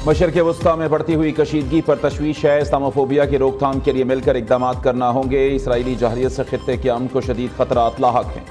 मशरक़ वस्ता में बढ़ती हुई कशीदगी पर तशवीश है। इस्लामोफोबिया की रोकथाम के लिए मिलकर इक़दाम करना होंगे। इसराइली जहरियत से खित्ते के अमन को शदीद ख़तरात लाहक हैं।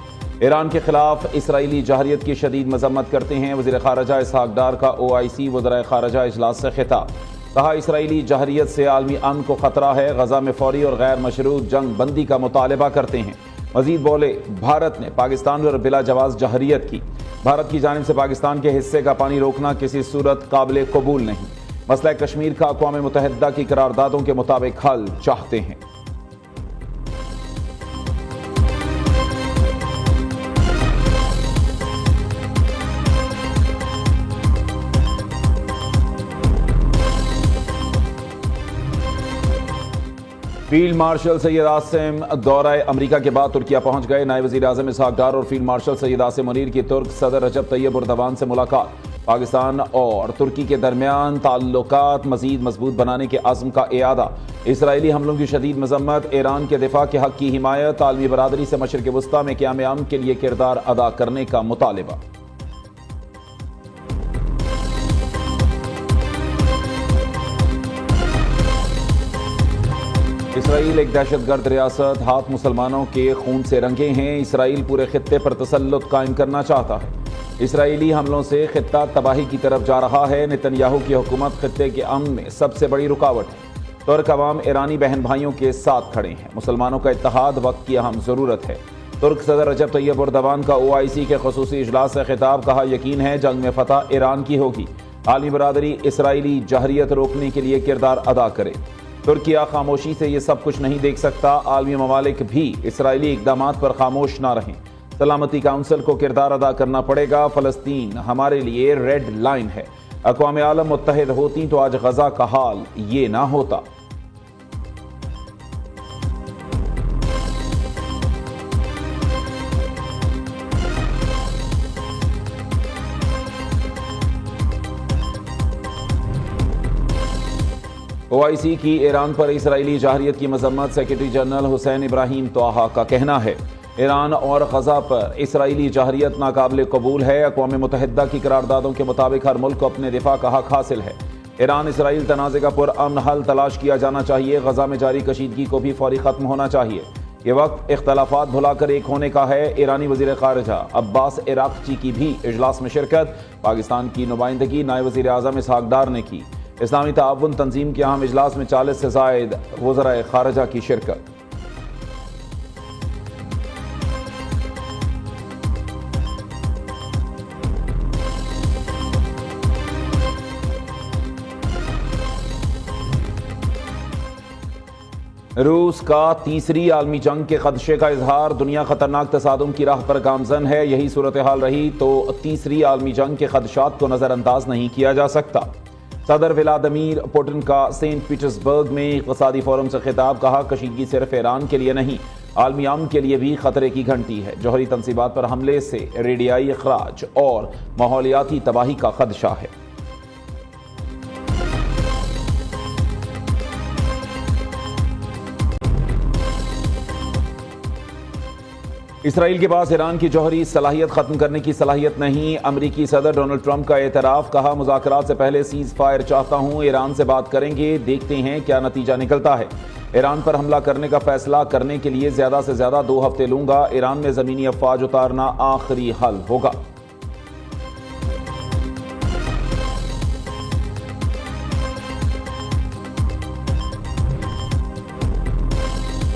ईरान के खिलाफ इसराइली जहरियत की शदीद मजम्मत करते हैं। वज़ीर ख़ारजा इसहाक़ डार का OIC वज़राए ख़ारजा इजलास से खिताब। कहा, इसराइली जहरियत से आलमी अमन को ख़तरा है। गज़ा में फ़ौरी और गैर मशरूत जंग बंदी का मुतालबा करते हैं। मज़ीद बोले, भारत ने पाकिस्तान पर बिला जवाज़ जहरियत की। भारत की जानिब से पाकिस्तान के हिस्से का पानी रोकना किसी सूरत काबिल कबूल नहीं। मसला कश्मीर का अक़वाम मुत्तहिदा की करारदादों के मुताबिक हल चाहते हैं। फील्ड मार्शल सैयद आसिम दौरा अमरीका के बाद तुर्किया पहुंच गए। नायब वज़ीर आज़म इसहाक़ डार और फील्ड मार्शल सैयद आसिम मुनीर की तुर्क सदर रजब तैयब एर्दोगान से मुलाकात। पाकिस्तान और तुर्की के दरमियान ताल्लुकात मज़ीद मजबूत बनाने के अज़्म का इयादा। इसराइली हमलों की शदीद मजम्मत, ईरान के दिफा के हक़ की हिमायत, आलमी बरादरी से मशरिक़ वस्ता में क़याम अमन के लिए किरदार अदा करने का मुतालिबा। इसराइल एक दहशतगर्द रियासत, हाथ मुसलमानों के खून से रंगे हैं। इसराइल पूरे खित्ते पर तसल्लुत कायम करना चाहता है। इसराइली हमलों से खित्ता तबाही की तरफ जा रहा है। नेतन्याहू की हुकूमत खित्ते के अमन में सबसे बड़ी रुकावट है। तुर्क अवाम ईरानी बहन भाइयों के साथ खड़े हैं। मुसलमानों का इत्तेहाद वक्त की अहम ज़रूरत है। तुर्क सदर रजब तैयब एर्दोगान का OIC के ख़ुसूसी इजलास से खिताब। कहा, यकीन है जंग में फतह ईरान की होगी। आलमी बरादरी इसराइली जहरियत रोकने के लिए किरदार अदा करे। तुर्किया खामोशी से ये सब कुछ नहीं देख सकता। आलमी ममालिक भी इसराइली इक़दामात पर खामोश ना रहें। सलामती काउंसिल को किरदार अदा करना पड़ेगा। फ़लस्तीन हमारे लिए रेड लाइन है। अक़वाम आलम मुत्तहिद होती तो आज गज़ा का हाल ये ना होता। OIC की ईरान पर इसराइली जहरियत की मजम्मत। सेक्रेटरी जनरल हुसैन इब्राहिम तोहा का कहना है, ईरान और गज़ा पर इसराइली जहरियत नाकाबिल कबूल है। अक़वाम मुत्तहिदा की करारदादों के मुताबिक हर मुल्क को अपने दिफा का हक़ हासिल है। ईरान इसराइल तनाज़े का पुरअमन हल तलाश किया जाना चाहिए। गज़ा में जारी कशीदगी को भी फौरी ख़त्म होना चाहिए। ये वक्त इख्तलाफात भुलाकर एक होने का है। ईरानी वज़ीर ख़ारजा अब्बास इराक़ची की भी इजलास में शिरकत। पाकिस्तान की नुमाइंदगी नायब वज़ीर आज़म इसहाक़ डार ने की। इस्लामी ताउन तंजीम के अहम इजलास में 40 से ज़ायद वज़राए ख़ारजा की शिरकत। रूस का तीसरी आलमी जंग के खदशे का इजहार। दुनिया खतरनाक तसादुम की राह पर गामजन है। यही सूरत हाल रही तो तीसरी आलमी जंग के खदशात को नज़रअंदाज नहीं किया जा सकता। सदर व्लादिमीर पुतिन का सेंट पीटर्सबर्ग में इक़्तिसादी फोरम से खिताब। कहा, कशीदगी सिर्फ ईरान के लिए नहीं, आलमी अमन के लिए भी खतरे की घंटी है। जौहरी तनसीबात पर हमले से रेडियाई अखराज और माहौलियाती तबाही का खदशा है। इसराइल के पास ईरान की जौहरी सलाहियत ख़त्म करने की सलाहियत नहीं। अमरीकी सदर डोनाल्ड ट्रंप का एतराफ़। कहा, मुज़ाकरात से पहले सीज़ फायर चाहता हूँ। ईरान से बात करेंगे, देखते हैं क्या नतीजा निकलता है। ईरान पर हमला करने का फैसला करने के लिए ज़्यादा से ज़्यादा 2 हफ्ते लूँगा। ईरान में ज़मीनी अफ़वाज उतारना आखिरी हल होगा।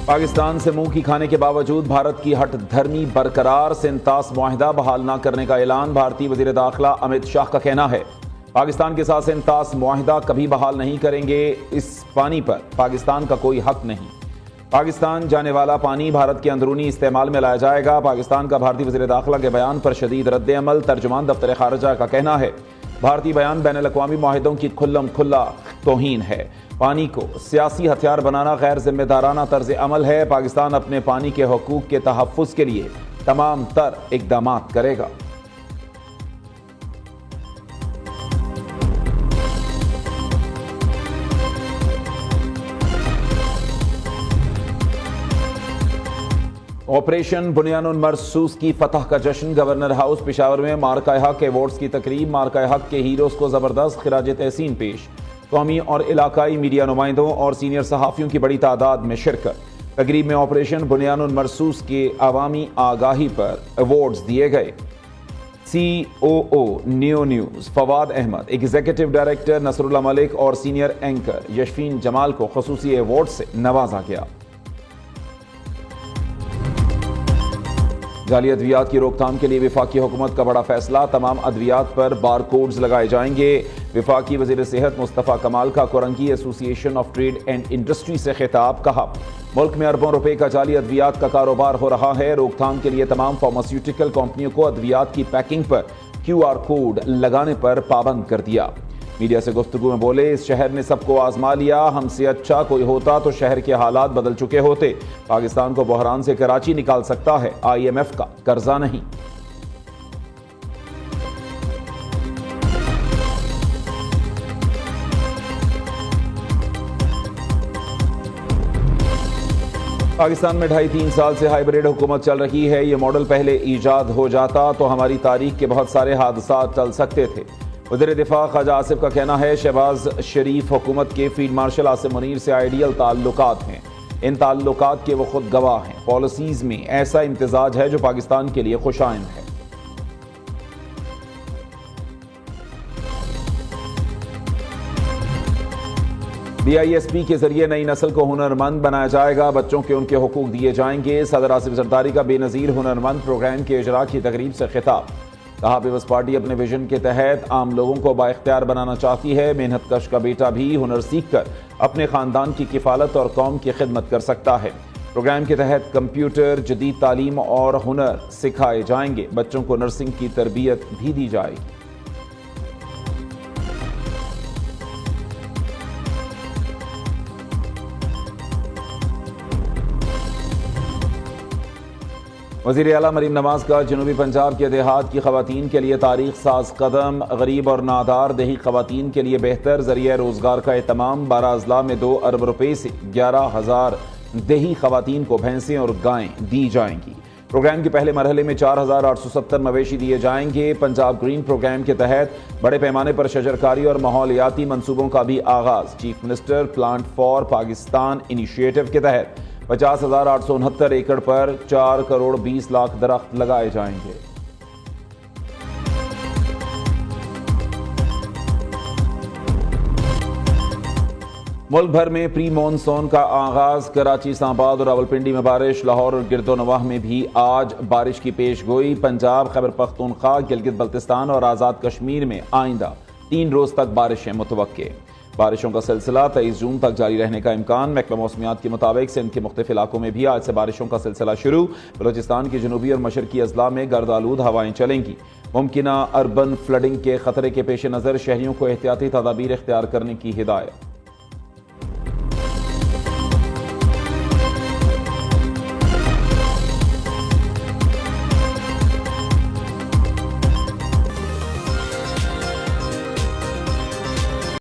पाकिस्तान से मुंह की खाने के बावजूद भारत की हट धर्मी बरकरार। सेंतास मुआहिदा बहाल न करने का ऐलान। भारतीय वज़ीर दाखिला अमित शाह का कहना है, पाकिस्तान के साथ सेंतास मुआहिदा कभी बहाल नहीं करेंगे। इस पानी पर पाकिस्तान का कोई हक नहीं। पाकिस्तान जाने वाला पानी भारत के अंदरूनी इस्तेमाल में लाया जाएगा। पाकिस्तान का भारतीय वज़ीर दाखिला के बयान पर शदीद रद्द अमल। तर्जुमान दफ्तर खारजा का कहना है, भारतीय बयान बैनुल-अक़वामी मुआहिदों की खुल्लम खुल्ला तौहीन है। पानी को सियासी हथियार बनाना गैर जिम्मेदाराना तर्ज अमल है। पाकिस्तान अपने पानी के हकूक़ के तहफ़्फ़ुज़ के लिए तमाम तर इक़दामात करेगा। آپریشن بنیان المرصوص کی فتح کا جشن، گورنر ہاؤس پشاور میں مارکہ حق ایوارڈز کی تقریب، مارکہ حق کے ہیروز کو زبردست خراج تحسین پیش، قومی اور علاقائی میڈیا نمائندوں اور سینئر صحافیوں کی بڑی تعداد میں شرکت۔ تقریب میں آپریشن بنیان المرصوص کے عوامی آگاہی پر ایوارڈز دیے گئے۔ COO Neo News Fawad Ahmed, executive director Nasrullah Malik اور سینئر اینکر یشفین جمال کو خصوصی ایوارڈ سے نوازا گیا۔ جعلی ادویات کی روک تھام کے لیے وفاقی حکومت کا بڑا فیصلہ، تمام ادویات پر بار کوڈز لگائے جائیں گے۔ وفاقی وزیر صحت مصطفیٰ کمال کا کورنگی ایسوسی ایشن آف ٹریڈ اینڈ انڈسٹری سے خطاب، کہا ملک میں اربوں روپے کا جعلی ادویات کا کاروبار ہو رہا ہے، روک تھام کے لیے تمام فارماسیوٹیکل کمپنیوں کو ادویات کی پیکنگ پر QR کوڈ لگانے پر پابند کر دیا۔ میڈیا سے گفتگو میں بولے، اس شہر نے سب کو آزما لیا، ہم سے اچھا کوئی ہوتا تو شہر کے حالات بدل چکے ہوتے۔ پاکستان کو بحران سے کراچی نکال سکتا ہے، IMF کا قرضہ نہیں۔ پاکستان میں 2.5-3 سال سے ہائیبریڈ حکومت چل رہی ہے۔ یہ ماڈل پہلے ایجاد ہو جاتا تو ہماری تاریخ کے بہت سارے حادثات ٹل سکتے تھے۔ وزیر دفاع خواجہ آصف کا کہنا ہے شہباز شریف حکومت کے فیلڈ مارشل عاصم منیر سے آئیڈیل تعلقات ہیں، ان تعلقات کے وہ خود گواہ ہیں۔ پالیسیز میں ایسا امتزاج ہے جو پاکستان کے لیے خوش آئند ہے۔ BISP کے ذریعے نئی نسل کو ہنرمند بنایا جائے گا، بچوں کے ان کے حقوق دیے جائیں گے۔ صدر آصف زرداری کا بے نظیر ہنرمند پروگرام کے اجراء کی تقریب سے خطاب، کہا پیپلز پارٹی اپنے ویژن کے تحت عام لوگوں کو بااختیار بنانا چاہتی ہے۔ محنت کش کا بیٹا بھی ہنر سیکھ کر اپنے خاندان کی کفالت اور قوم کی خدمت کر سکتا ہے۔ پروگرام کے تحت کمپیوٹر، جدید تعلیم اور ہنر سکھائے جائیں گے، بچوں کو نرسنگ کی تربیت بھی دی جائے گی۔ وزیر اعلیٰ مریم نواز کا جنوبی پنجاب کے دیہات کی خواتین کے لیے تاریخ ساز قدم، غریب اور نادار دیہی خواتین کے لیے بہتر ذریعہ روزگار کا اہتمام۔ 12 اضلاع میں 2 ارب روپے سے 11,000 دیہی خواتین کو بھینسیں اور گائیں دی جائیں گی۔ پروگرام کے پہلے مرحلے میں 4,870 مویشی دیے جائیں گے۔ پنجاب گرین پروگرام کے تحت بڑے پیمانے پر شجرکاری اور ماحولیاتی منصوبوں کا بھی آغاز۔ Chief minister plant for Pakistan initiative کے تحت 50,869 ایکڑ پر 4 کروڑ 20 لاکھ درخت لگائے جائیں گے۔ ملک بھر میں پری مونسون کا آغاز، کراچی، اسلام آباد اور راولپنڈی میں بارش، لاہور اور گرد و نواح میں بھی آج بارش کی پیش گوئی۔ پنجاب، خیبر پختونخوا، گلگت بلتستان اور آزاد کشمیر میں آئندہ 3 روز تک بارشیں متوقع۔ بارشوں کا سلسلہ 23 جون تک جاری رہنے کا امکان۔ محکمہ موسمیات کے مطابق سندھ کے مختلف علاقوں میں بھی آج سے بارشوں کا سلسلہ شروع۔ بلوچستان کی جنوبی اور مشرقی اضلاع میں گرد آلود ہوائیں چلیں گی۔ ممکنہ اربن فلڈنگ کے خطرے کے پیش نظر شہریوں کو احتیاطی تدابیر اختیار کرنے کی ہدایت۔